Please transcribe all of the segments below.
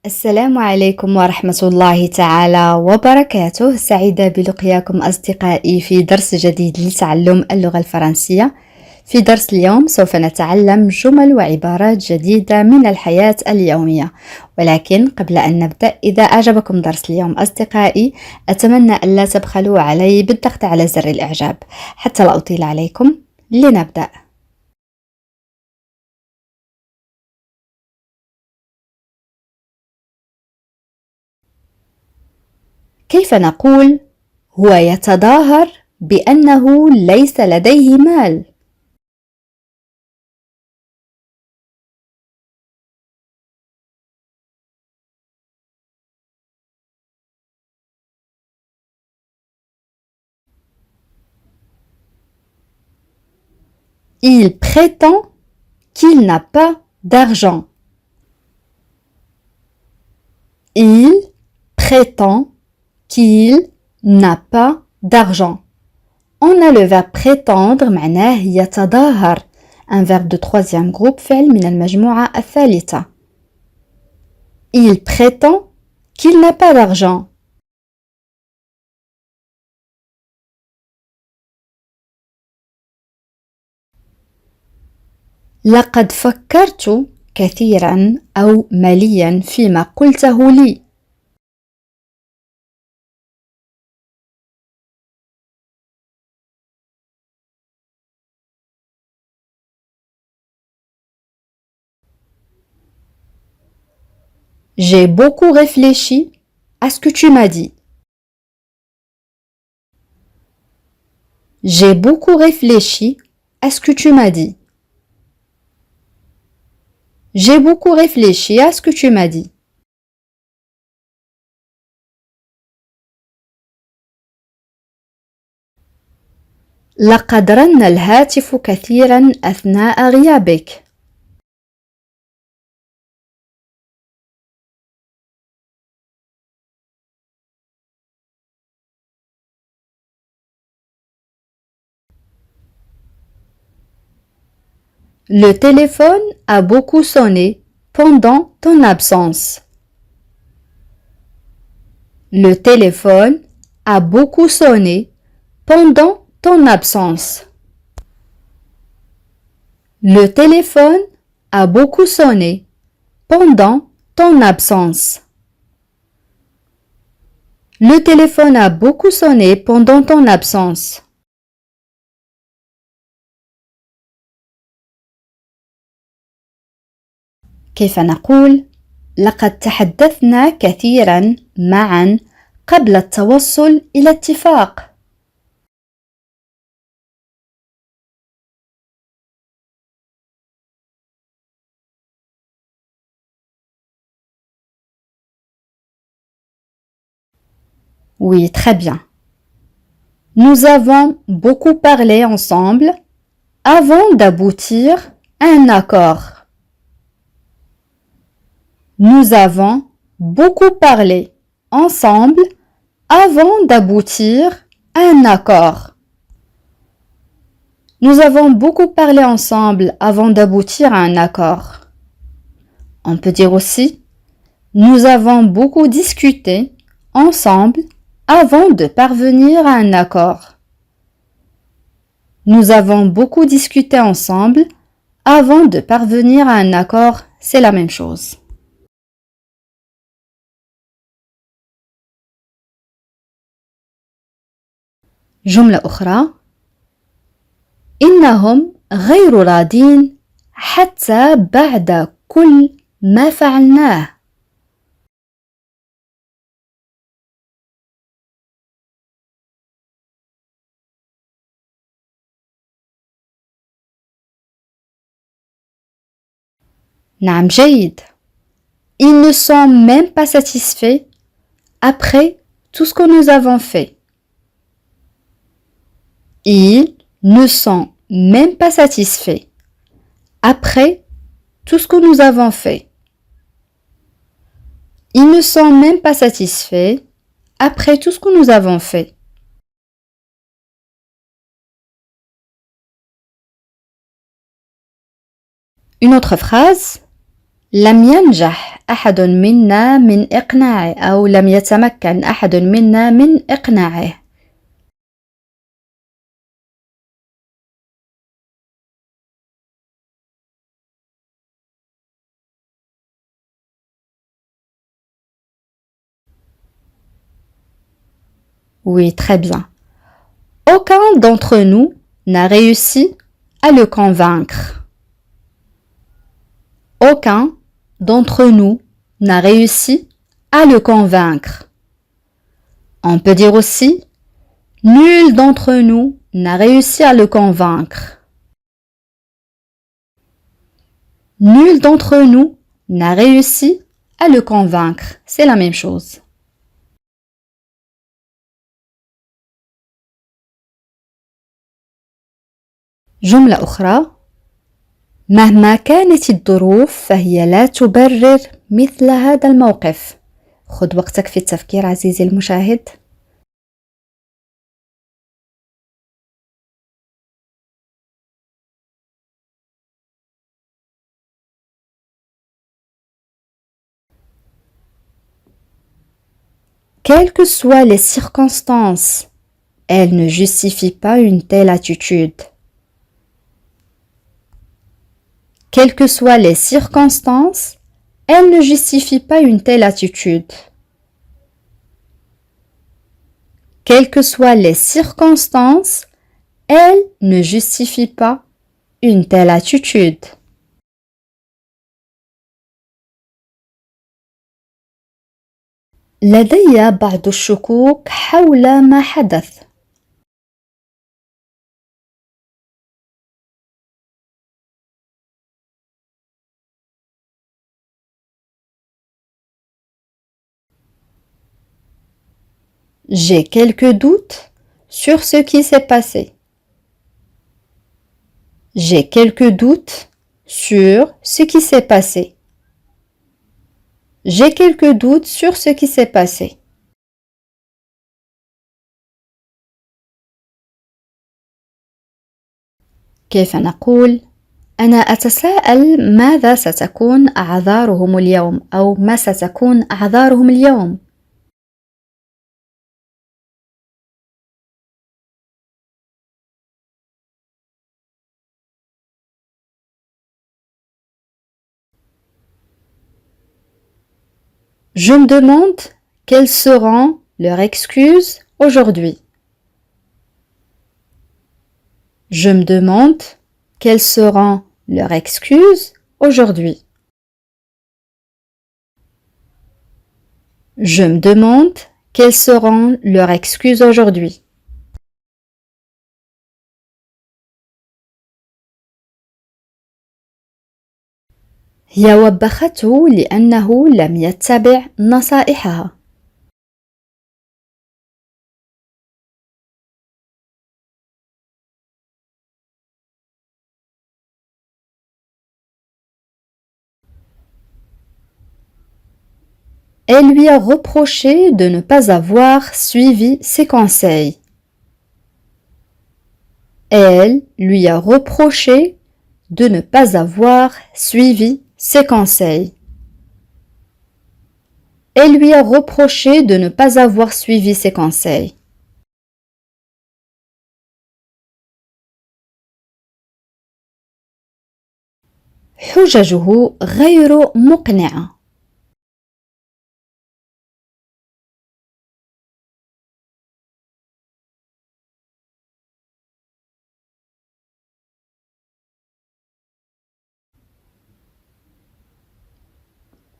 السلام عليكم ورحمة الله تعالى وبركاته. سعيدة بلقياكم أصدقائي في درس جديد لتعلم اللغة الفرنسية. في درس اليوم سوف نتعلم جمل وعبارات جديدة من الحياة اليومية، ولكن قبل أن نبدأ، إذا أعجبكم درس اليوم أصدقائي أتمنى ألا تبخلوا علي بالضغط على زر الإعجاب. حتى لا أطيل عليكم، لنبدأ. كيف نقول هو يتظاهر بأنه ليس لديه مال؟ Il prétend qu'il n'a pas d'argent. Il prétend qu'il n'a pas d'argent. On a le verbe prétendre معناه يتظاهر. Un verbe de troisième groupe فعل من المجموعة الثالثة. Il prétend qu'il n'a pas d'argent. لقد فكرت كثيرا أو مليا فيما قلته لي. J'ai beaucoup réfléchi à ce que tu m'as dit. J'ai beaucoup réfléchi à ce que tu m'as dit. J'ai beaucoup réfléchi à ce que tu m'as dit. لقد رن الهاتف كثيرا أثناء غيابك. Le téléphone a beaucoup sonné pendant ton absence. Le téléphone a beaucoup sonné pendant ton absence. Le téléphone a beaucoup sonné pendant ton absence. Le téléphone a beaucoup sonné pendant ton absence. كيف نقول لقد تحدثنا كثيرا معا قبل التوصل إلى اتفاق. Oui, très bien. Nous avons beaucoup parlé ensemble avant d'aboutir à un accord. Nous avons beaucoup parlé ensemble avant d'aboutir à un accord. Nous avons beaucoup parlé ensemble avant d'aboutir à un accord. On peut dire aussi nous avons beaucoup discuté ensemble avant de parvenir à un accord. Nous avons beaucoup discuté ensemble avant de parvenir à un accord, c'est la même chose. جملة أخرى: إنهم غير راضين حتى بعد كل ما فعلناه. نعم، جيد. Ils ne sont même pas satisfaits après tout ce que nous avons fait. Ils ne sont même pas satisfaits après tout ce que nous avons fait. Ils ne sont même pas satisfaits après tout ce que nous avons fait. Une autre phrase: لم ينجح أحد منا من إقناعه أو لم يتمكن أحد منا من إقناعه. Oui, très bien. Aucun d'entre nous n'a réussi à le convaincre. Aucun d'entre nous n'a réussi à le convaincre. On peut dire aussi nul d'entre nous n'a réussi à le convaincre. Nul d'entre nous n'a réussi à le convaincre. C'est la même chose. جملة أخرى: مهما كانت الظروف فهي لا تبرر مثل هذا الموقف. خذ وقتك في التفكير عزيزي المشاهد. Quelles que soient les circonstances, elles ne justifient pas une telle attitude. Quelles que soient les circonstances, elles ne justifient pas une telle attitude. Quelles que soient les circonstances, elles ne justifient pas une telle attitude. لدي بعض الشكوك حول ما حدث. J'ai quelques doutes sur ce qui s'est passé. J'ai quelques doutes sur ce qui s'est passé. J'ai quelques doutes sur ce qui s'est passé. كيف نقول؟ أنا أتساءل ماذا ستكون أعذارهم اليوم أو ما ستكون أعذارهم اليوم. Je me demande quelles seront leurs excuses aujourd'hui. Je me demande quelles seront leurs excuses aujourd'hui. Je me demande quelles seront leurs excuses aujourd'hui. هي وبخته لأنه لم يتبع نصائحها. Elle lui a reproché de ne pas avoir suivi ses conseils. Elle lui a reproché de ne pas avoir suivi ses conseils. Elle lui a reproché de ne pas avoir suivi ses conseils. حججه غير مقنعة.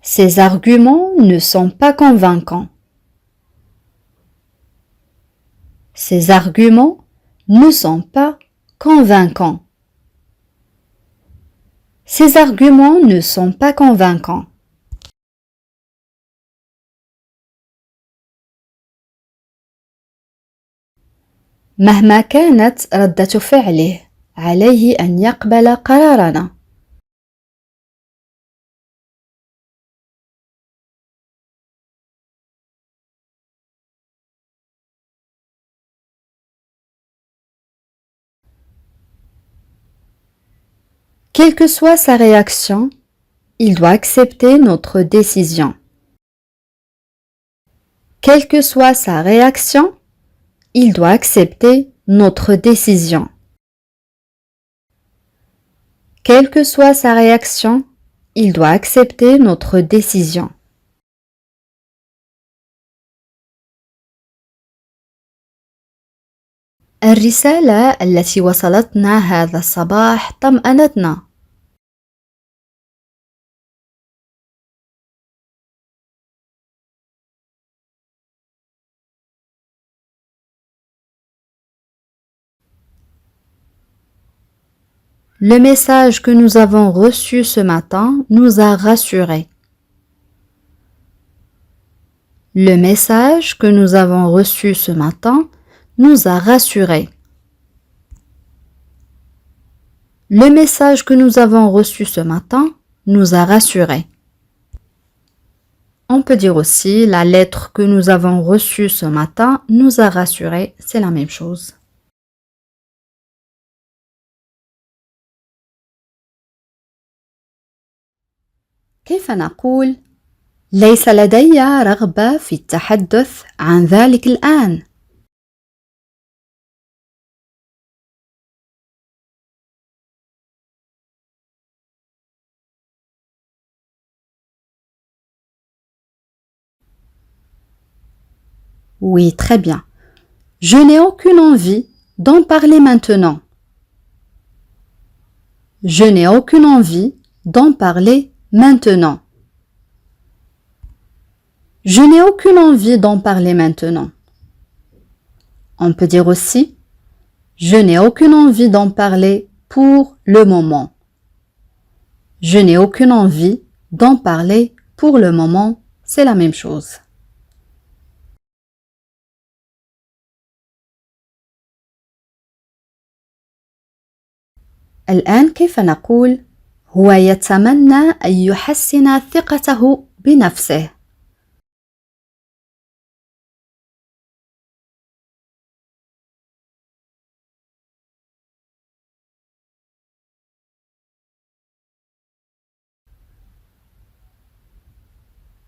Ses arguments ne sont pas convaincants. Ses arguments ne sont pas convaincants. Ses arguments ne sont pas convaincants. مهما كانت ردة فعله، عليه أن يقبل قرارنا. Quelle que soit sa réaction, Il doit accepter notre décision. Quelle que soit sa réaction, il doit accepter notre décision. Quelle que soit sa réaction, il doit accepter notre décision. الرسالة التي وصلتنا هذا الصباح طمأنتنا. Le message que nous avons reçu ce matin nous a rassurés. Le message que nous avons reçu ce matin nous a rassurés. Le message que nous avons reçu ce matin nous a rassurés. On peut dire aussi la lettre que nous avons reçue ce matin nous a rassurés, c'est la même chose. كيف نقول ليس لدي رغبة في التحدث عن ذلك الآن؟ Oui, très bien. Je n'ai aucune envie d'en parler maintenant. Je n'ai aucune envie d'en parler maintenant. Je n'ai aucune envie d'en parler maintenant. On peut dire aussi je n'ai aucune envie d'en parler pour le moment. Je n'ai aucune envie d'en parler pour le moment, c'est la même chose. الآن كيف نقول هو يتمنى أن يحسن ثقته بنفسه.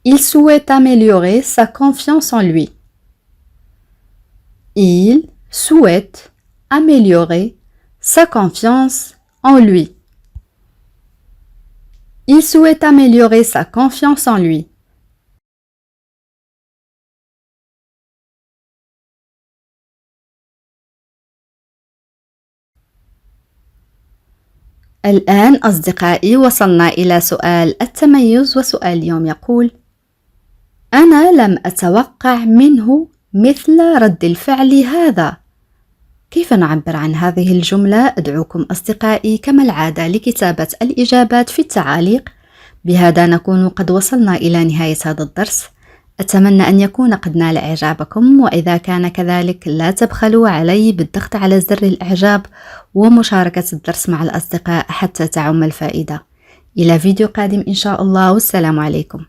Il souhaite améliorer sa confiance en lui. Il souhaite améliorer sa confiance en lui. Il souhaite améliorer sa confiance en lui. الآن أصدقائي وصلنا إلى سؤال التميز، وسؤال اليوم يقول: أنا لم أتوقع منه مثل رد الفعل هذا. كيف نعبر عن هذه الجملة؟ أدعوكم أصدقائي كما العادة لكتابة الإجابات في التعاليق. بهذا نكون قد وصلنا إلى نهاية هذا الدرس. أتمنى أن يكون قد نال إعجابكم، وإذا كان كذلك لا تبخلوا علي بالضغط على زر الإعجاب ومشاركة الدرس مع الأصدقاء حتى تعم الفائدة. إلى فيديو قادم إن شاء الله، والسلام عليكم.